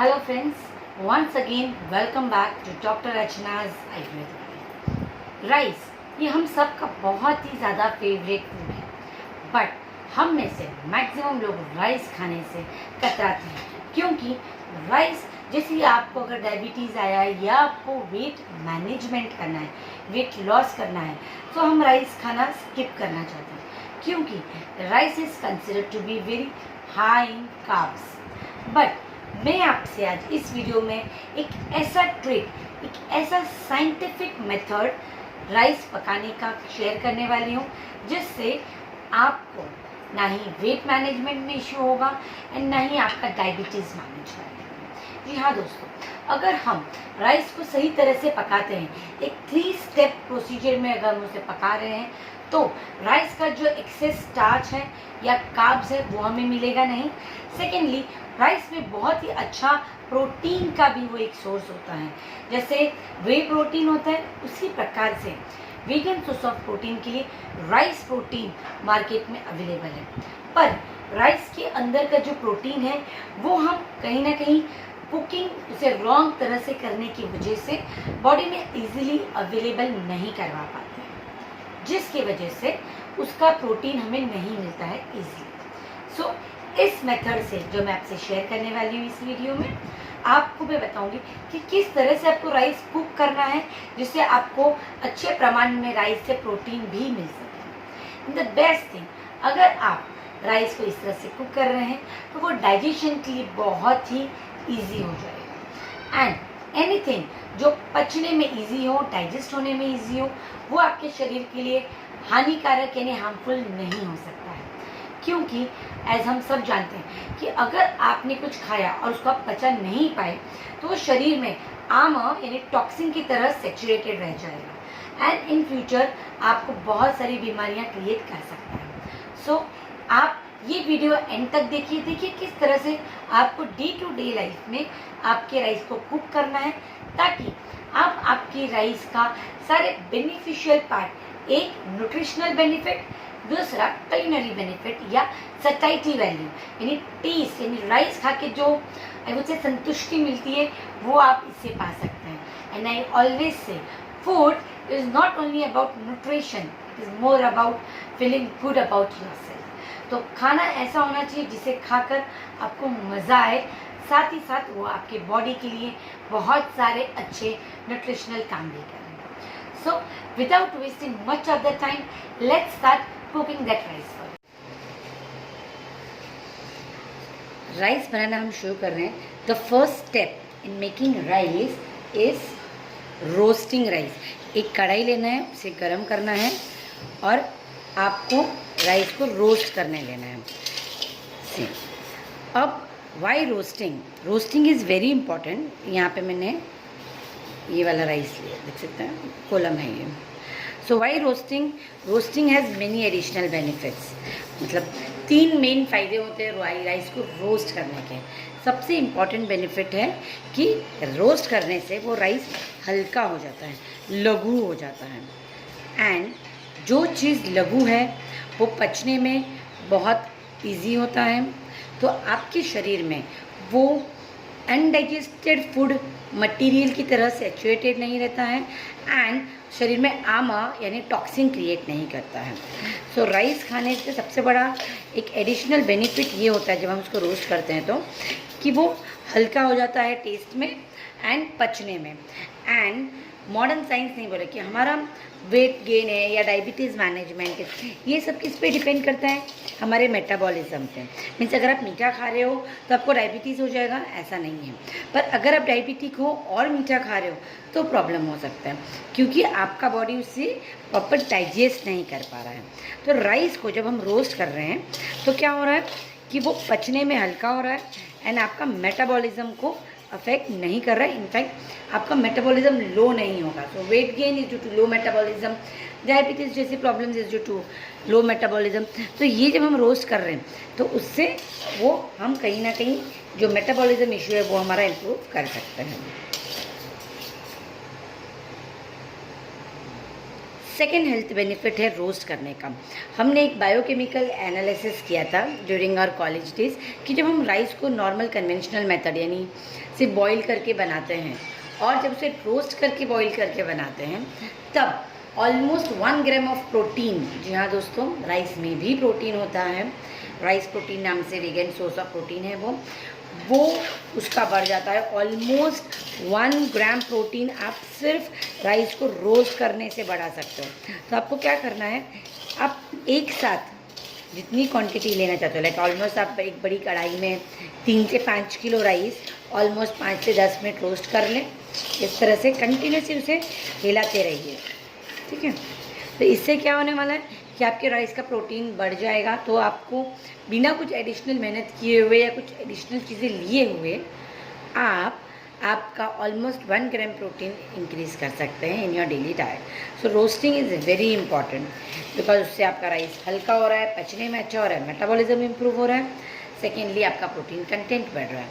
Hello friends, once again welcome back to Dr. Archana's Ayurveda. Rice ये हम सब का बहुत ही ज़्यादा फेवरेट फूड है, बट हम में से मैक्सिमम लोग राइस खाने से कतराते हैं क्योंकि राइस जैसे आपको अगर डायबिटीज़ आया है या आपको वेट मैनेजमेंट करना है, वेट लॉस करना है, तो हम राइस खाना स्किप करना चाहते हैं क्योंकि rice is considered to be very high in carbs. But मैं आपसे आज इस वीडियो में एक ऐसा ट्रिक, एक ऐसा साइंटिफिक मेथड राइस पकाने का शेयर करने वाली हूँ जिससे आपको ना ही वेट मैनेजमेंट में इश्यू होगा एंड ना ही आपका डायबिटीज़ मैनेज करेगा। जी हाँ दोस्तों, अगर हम राइस को सही तरह से पकाते हैं, एक 3 स्टेप प्रोसीजर में अगर हम उसे पका रहे हैं, तो राइस का जो एक्सेस स्टार्च है या कार्ब्स है वो हमें मिलेगा नहीं। सेकेंडली, राइस में बहुत ही अच्छा प्रोटीन का भी वो एक सोर्स होता है। जैसे वे प्रोटीन होता है, उसी प्रकार से वीगन सोर्स ऑफ प्रोटीन के लिए राइस प्रोटीन मार्केट में अवेलेबल है। पर राइस के अंदर का जो प्रोटीन है वो हम कहीं ना कहीं कुकिंग उसे रॉन्ग तरह से करने की वजह से बॉडी में इजीली अवेलेबल नहीं करवा पाते हैं, जिसकी वजह से उसका प्रोटीन हमें नहीं मिलता है इजीली। सो इस मेथड से जो मैं आपसे शेयर करने वाली हूँ इस वीडियो में, आपको मैं बताऊंगी कि किस तरह से आपको राइस कुक करना है जिससे आपको अच्छे प्रमाण में राइस से प्रोटीन भी मिल सके। द बेस्ट थिंग, अगर आप राइस को इस तरह से कुक कर रहे हैं तो वो डाइजेशन के लिए बहुत ही ईजी हो जाएगा एंड एनीथिंग जो पचने में ईजी हो, डाइजेस्ट होने में ईजी हो, वो आपके शरीर के लिए हानिकारक यानी हार्मफुल नहीं हो सकता है। क्योंकि एज हम सब जानते हैं कि अगर आपने कुछ खाया और उसको आप पचा नहीं पाए तो वो शरीर में आर्मर यानी टॉक्सिन की तरह सेचुरेटेड रह जाएगा एंड इन फ्यूचर आपको बहुत सारी बीमारियां क्रिएट कर सकता है। सो आप ये वीडियो एंड तक देखिए किस तरह से आपको डे टू डे लाइफ में आपके राइस को कुक करना है, ताकि आप आपकी राइस का सारे बेनिफिशियल पार्ट, एक न्यूट्रिशनल बेनिफिट, दूसरा कलिनरी बेनिफिट या सटाइटी वैल्यू यानी टेस्ट, यानी राइस खा के जो मुझे संतुष्टि मिलती है वो आप इससे पा सकते हैं। And I always say food is not only about nutrition, it is more about feeling good about yourself. तो खाना ऐसा होना चाहिए जिसे खाकर आपको मज़ा आए, साथ ही साथ वो आपके बॉडी के लिए बहुत सारे अच्छे न्यूट्रिशनल काम भी करें। So without wasting much of the time, let's start cooking that rice for you. Rice बनाना हम शुरू कर रहे हैं। The first step in making rice is roasting rice. एक कढ़ाई लेना है, उसे गर्म करना है और आपको राइस को रोस्ट करने लेना है। अब why roasting, roasting is very important. यहाँ पे मैंने ये वाला राइस लिया, देख सकते हैं कोलम है ये। So why roasting, roasting has many additional benefits. मतलब 3 मेन फ़ायदे होते हैं राइस को रोस्ट करने के। सबसे इम्पॉर्टेंट बेनिफिट है कि रोस्ट करने से वो राइस हल्का हो जाता है, लघु हो जाता है एंड जो चीज़ लघु है वो पचने में बहुत इजी होता है। तो आपके शरीर में वो अनडाइजेस्टेड फूड मटेरियल की तरह सेचुरेटेड नहीं रहता है एंड शरीर में आमा यानी टॉक्सिन क्रिएट नहीं करता है। सो राइस खाने से सबसे बड़ा एक एडिशनल बेनिफिट ये होता है जब हम उसको रोस्ट करते हैं तो कि वो हल्का हो जाता है टेस्ट में एंड पचने में। एंड मॉडर्न साइंस नहीं बोले कि हमारा वेट गेन है या डायबिटीज़ मैनेजमेंट है, ये सब किस पे डिपेंड करता है, हमारे मेटाबॉलिज्म पे। मीन्स अगर आप मीठा खा रहे हो तो आपको डायबिटीज़ हो जाएगा, ऐसा नहीं है। पर अगर आप डायबिटिक हो और मीठा खा रहे हो तो प्रॉब्लम हो सकता है क्योंकि आपका बॉडी उससे प्रॉपर डाइजेस्ट नहीं कर पा रहा है। तो राइस को जब हम रोस्ट कर रहे हैं तो क्या हो रहा है कि वो पचने में हल्का हो रहा है एंड आपका मेटाबॉलिज्म को अफेक्ट नहीं कर रहा है। इनफैक्ट आपका मेटाबॉलिज्म लो नहीं होगा। तो weight gain is due to low metabolism, diabetes जैसी problems is due to low metabolism. तो ये जब हम रोस्ट कर रहे हैं तो उससे वो हम कहीं ना कहीं जो मेटाबॉलिज्म इशू है वो हमारा इम्प्रूव कर सकते हैं। सेकेंड हेल्थ बेनिफिट है रोस्ट करने का। हमने एक बायोकेमिकल एनालिसिस किया था ड्यूरिंग आवर कॉलेज डेज कि जब हम राइस को नॉर्मल कन्वेंशनल मेथड यानी सिर्फ बॉईल करके बनाते हैं और जब उसे रोस्ट करके बॉईल करके बनाते हैं तब ऑलमोस्ट 1 ग्राम ऑफ प्रोटीन, जी हाँ दोस्तों, राइस में भी प्रोटीन होता है, राइस प्रोटीन नाम से वीगन सोर्स ऑफ प्रोटीन है वो उसका बढ़ जाता है। ऑलमोस्ट 1 ग्राम प्रोटीन आप सिर्फ राइस को रोस्ट करने से बढ़ा सकते हो। तो आपको क्या करना है, आप एक साथ जितनी क्वांटिटी लेना चाहते हो, लाइक ऑलमोस्ट आप एक बड़ी कढ़ाई में 3 से 5 किलो राइस ऑलमोस्ट 5 से 10 मिनट रोस्ट कर लें। इस तरह से कंटिन्यूसली उसे हिलाते रहिए, ठीक है। तो इससे क्या होने वाला है कि आपके राइस का प्रोटीन बढ़ जाएगा। तो आपको बिना कुछ एडिशनल मेहनत किए हुए या कुछ एडिशनल चीज़ें लिए हुए आपका ऑलमोस्ट 1 ग्राम प्रोटीन इंक्रीज़ कर सकते हैं in your daily diet. So roasting is very important because उससे आपका राइस हल्का हो रहा है, पचने में अच्छा हो रहा है, मेटाबॉलिज्म इंप्रूव हो रहा है, सेकेंडली आपका प्रोटीन कंटेंट बढ़ रहा है,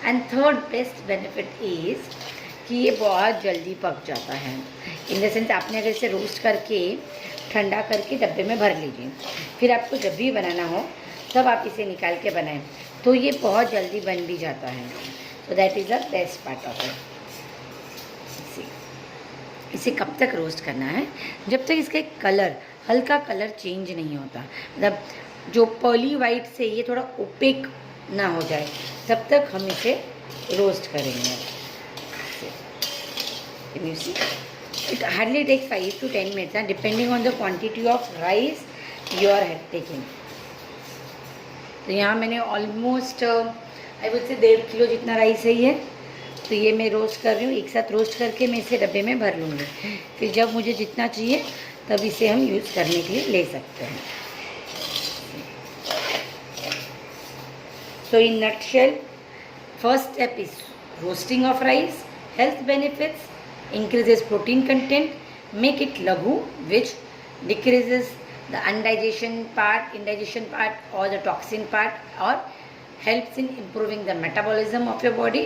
and third best benefit is कि ये बहुत जल्दी पक जाता है। इन द सेंस आपने अगर इसे रोस्ट करके ठंडा करके डब्बे में भर लीजिए, फिर आपको जब भी बनाना हो तब आप इसे निकाल के बनाएं तो ये बहुत जल्दी बन भी जाता है। So that is the best part of it. इसे कब तक रोस्ट करना है, जब तक इसका कलर हल्का कलर चेंज नहीं होता, मतलब जो पर्ली वाइट से ये थोड़ा ओपेक ना हो जाए तब तक हम इसे रोस्ट करेंगे। Can you see? It hardly takes 5 to 10 minutes, depending on the quantity of rice you are taking. तो यहाँ मैंने almost I would say 1.5 kilo जितना राइस है ये, तो ये मैं रोस्ट कर रही हूँ। एक साथ रोस्ट करके मैं इसे डब्बे में भर लूँगी, फिर जब मुझे जितना चाहिए तब इसे हम यूज़ करने के लिए ले सकते हैं। So in nutshell, first step is roasting of rice, health benefits, increases protein content, make it laghu, which decreases the indigestion part or the toxin part, or helps in improving the metabolism of your body.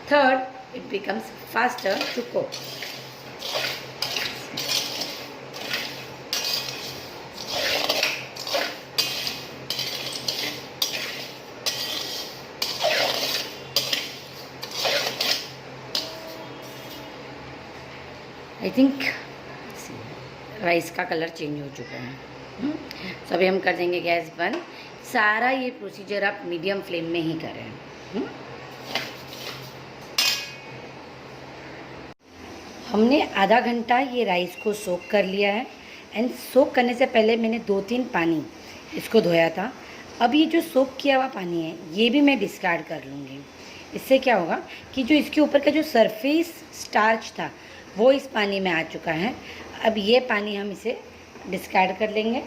Third, it becomes faster to cook. I think rice का colour change हो चुका है। तो अभी हम कर देंगे gas बंद। सारा ये प्रोसीजर आप मीडियम फ्लेम में ही करें। हमने आधा घंटा ये राइस को सोक कर लिया है, एंड सोक करने से पहले मैंने 2-3 पानी इसको धोया था। अब ये जो सोक किया हुआ पानी है ये भी मैं डिस्कार्ड कर लूँगी। इससे क्या होगा कि जो इसके ऊपर का जो सरफेस स्टार्च था वो इस पानी में आ चुका है। अब ये पानी हम इसे डिस्कार्ड कर लेंगे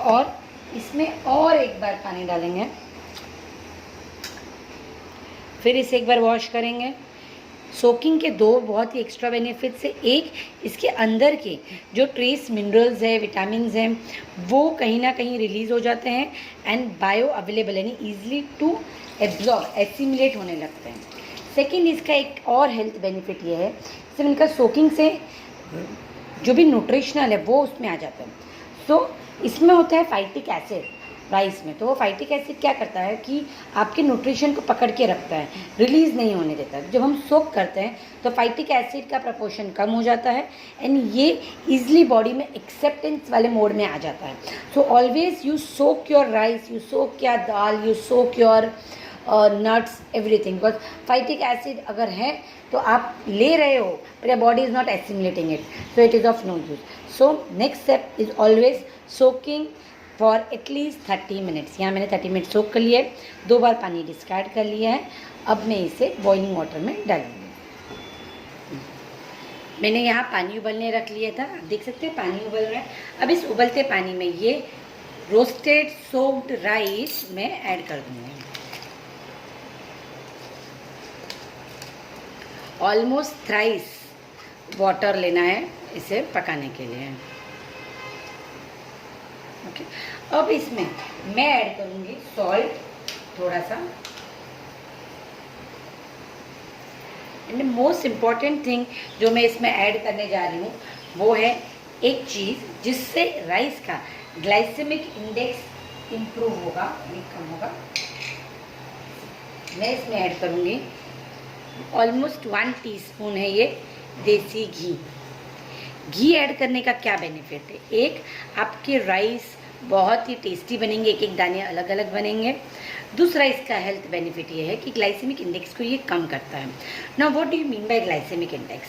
और इसमें और एक बार पानी डालेंगे, फिर इसे एक बार वॉश करेंगे। सोकिंग के 2 बहुत ही एक्स्ट्रा बेनिफिट्स है। एक, इसके अंदर के जो ट्रेस मिनरल्स है, विटामिन्स हैं, वो कहीं ना कहीं रिलीज़ हो जाते हैं एंड बायो अवेलेबल यानी ईजिली टू एब्जॉर्ब, एसिमुलेट होने लगते हैं। सेकेंड, इसका एक और हेल्थ बेनिफिट ये है, सिर्फ इनका सोकिंग से जो भी न्यूट्रिशनल है वो उसमें आ जाता है। सो इसमें होता है फाइटिक एसिड राइस में, तो वो फाइटिक एसिड क्या करता है कि आपके न्यूट्रिशन को पकड़ के रखता है, रिलीज़ नहीं होने देता। जब हम सोक करते हैं तो फाइटिक एसिड का प्रपोर्शन कम हो जाता है एंड ये ईजिली बॉडी में एक्सेप्टेंस वाले मोड में आ जाता है। So always you soak your rice, you soak your dal, you soak your nuts, everything, because phytic acid अगर है तो आप ले रहे हो but your body is not assimilating it, so it is of no use. So next step is always soaking for at least 30 minutes. यहाँ मैंने 30 minute सोक कर लिया है, 2 बार पानी डिस्कार्ड कर लिया है। अब मैं इसे बॉइलिंग वाटर में डालूंगी। मैंने यहाँ पानी उबलने रख लिया था, आप देख सकते हैं पानी उबल रहा है। अब इस उबलते पानी में ये रोस्टेड सोक्ड राइस मैं ऐड कर दूँगी। ऑलमोस्ट थ्राइस वाटर लेना है इसे पकाने के लिए। ओके, अब इसमें मैं ऐड करूँगी सॉल्ट थोड़ा सा, एंड मोस्ट इम्पॉर्टेंट थिंग जो मैं इसमें ऐड करने जा रही हूँ वो है एक चीज़ जिससे राइस का ग्लाइसेमिक इंडेक्स इम्प्रूव होगा, कम होगा। मैं इसमें ऐड करूँगी ऑलमोस्ट 1 टीस्पून है ये देसी घी। घी ऐड करने का क्या बेनिफिट है? एक, आपके राइस बहुत ही टेस्टी बनेंगे, एक एक दाने अलग अलग बनेंगे। दूसरा, इसका हेल्थ बेनिफिट ये है कि ग्लाइसेमिक इंडेक्स को ये कम करता है। Now what do you mean by glycemic index?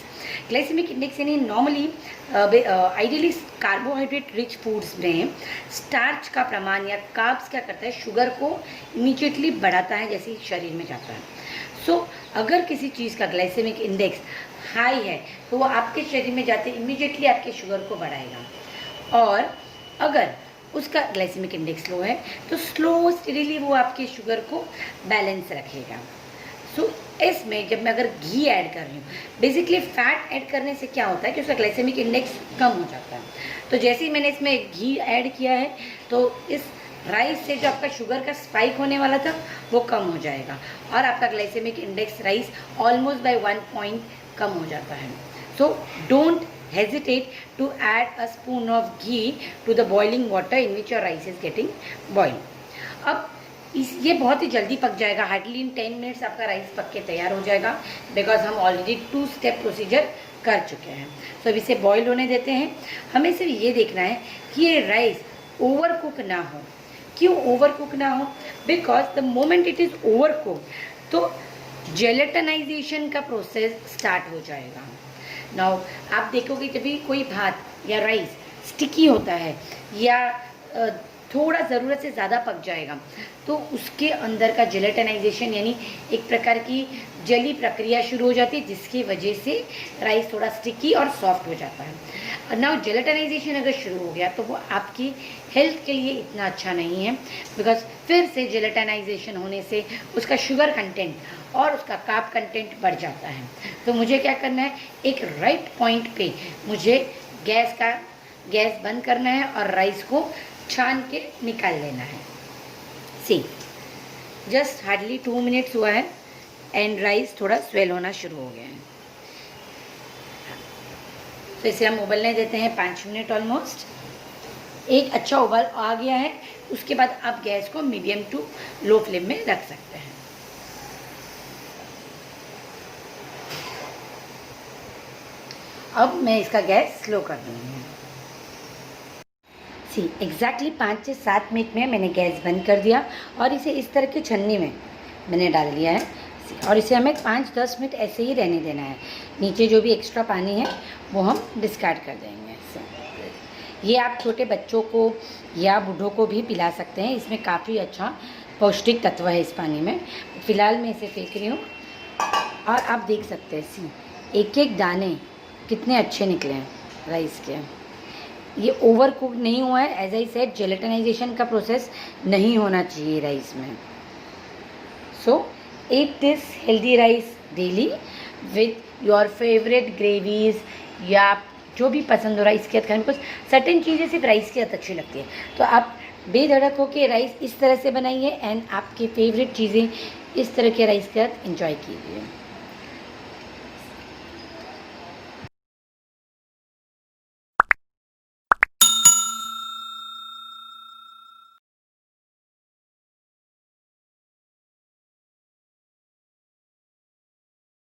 Glycemic index यानी normally ideally carbohydrate rich foods में स्टार्च का प्रमाण या कार्ब्स क्या करता है, शुगर को इमीडिएटली बढ़ाता है जैसे ही शरीर में जाता है। सो अगर किसी चीज़ का ग्लाइसेमिक इंडेक्स हाई है तो वो आपके शरीर में जाते इमीडिएटली आपके शुगर को बढ़ाएगा, और अगर उसका ग्लाइसेमिक इंडेक्स लो है तो स्लो स्टेडीली वो आपके शुगर को बैलेंस रखेगा। सो इसमें जब मैं अगर घी ऐड कर रही हूँ, बेसिकली फैट ऐड करने से क्या होता है कि उसका ग्लाइसेमिक इंडेक्स कम हो जाता है। तो जैसे ही मैंने इसमें घी ऐड किया है तो इस राइस से जो आपका शुगर का स्पाइक होने वाला था वो कम हो जाएगा, और आपका glycemic index rice almost by 1 point कम हो जाता है। So don't hesitate to add a spoon of ghee to the boiling water in which your rice is getting boiled. अब ये बहुत ही जल्दी पक जाएगा, हार्डली इन 10 मिनट्स आपका राइस पक के तैयार हो जाएगा, बिकॉज हम ऑलरेडी 2 स्टेप प्रोसीजर कर चुके हैं। तो अब इसे बॉईल होने देते हैं। हमें सिर्फ ये देखना है कि ये राइस ओवर कुक ना हो। क्यों ओवर कुक ना हो? Because the moment it is over cook तो जेलेटनाइजेशन का प्रोसेस स्टार्ट हो जाएगा। नाउ आप देखोगे जब भी कोई भात या राइस स्टिकी होता है या थोड़ा ज़रूरत से ज़्यादा पक जाएगा तो उसके अंदर का जेलेटनाइजेशन यानी एक प्रकार की जली प्रक्रिया शुरू हो जाती है, जिसकी वजह से राइस थोड़ा स्टिकी और सॉफ्ट हो जाता है। नाउ जेलेटनाइजेशन अगर शुरू हो गया तो वो आपकी हेल्थ के लिए इतना अच्छा नहीं है, बिकॉज फिर से जेलेटनाइजेशन होने से उसका शुगर कंटेंट और उसका कार्ब कंटेंट बढ़ जाता है। तो मुझे क्या करना है, एक राइट पॉइंट पे मुझे गैस बंद करना है और राइस को छान के निकाल लेना है। सी जस्ट हार्डली 2 मिनट्स हुआ है एंड राइस थोड़ा स्वेल होना शुरू हो गया है। तो इसे हम उबलने देते हैं 5 मिनट ऑलमोस्ट। एक अच्छा उबाल आ गया है, उसके बाद आप गैस को मीडियम टू लो फ्लेम में रख सकते हैं। अब मैं इसका गैस स्लो कर दूँगी। सी एग्जैक्टली 5 से 7 मिनट में मैंने गैस बंद कर दिया और इसे इस तरह की छन्नी में मैंने डाल दिया है, और इसे हमें 5-10 मिनट ऐसे ही रहने देना है। नीचे जो भी एक्स्ट्रा पानी है वो हम डिस्कार्ड कर देंगे। ये आप छोटे बच्चों को या बूढ़ों को भी पिला सकते हैं, इसमें काफ़ी अच्छा पौष्टिक तत्व है इस पानी में। फ़िलहाल मैं इसे फेंक रही हूँ और आप देख सकते हैं सी एक एक दाने कितने अच्छे निकले हैं राइस के। ये ओवर कुक नहीं हुआ है, एज आई सेड जेलेटनाइजेशन का प्रोसेस नहीं होना चाहिए राइस में। सो eat this healthy rice daily with your favourite gravies, या जो भी पसंद हो राइस के साथ खाने में। कुछ सर्टेन चीज़ें सिर्फ राइस के साथ अच्छी लगती है, तो आप बेधड़क होकर राइस इस तरह से बनाइए एंड आपकी फेवरेट चीज़ें इस तरह के राइस के साथ इंजॉय कीजिए।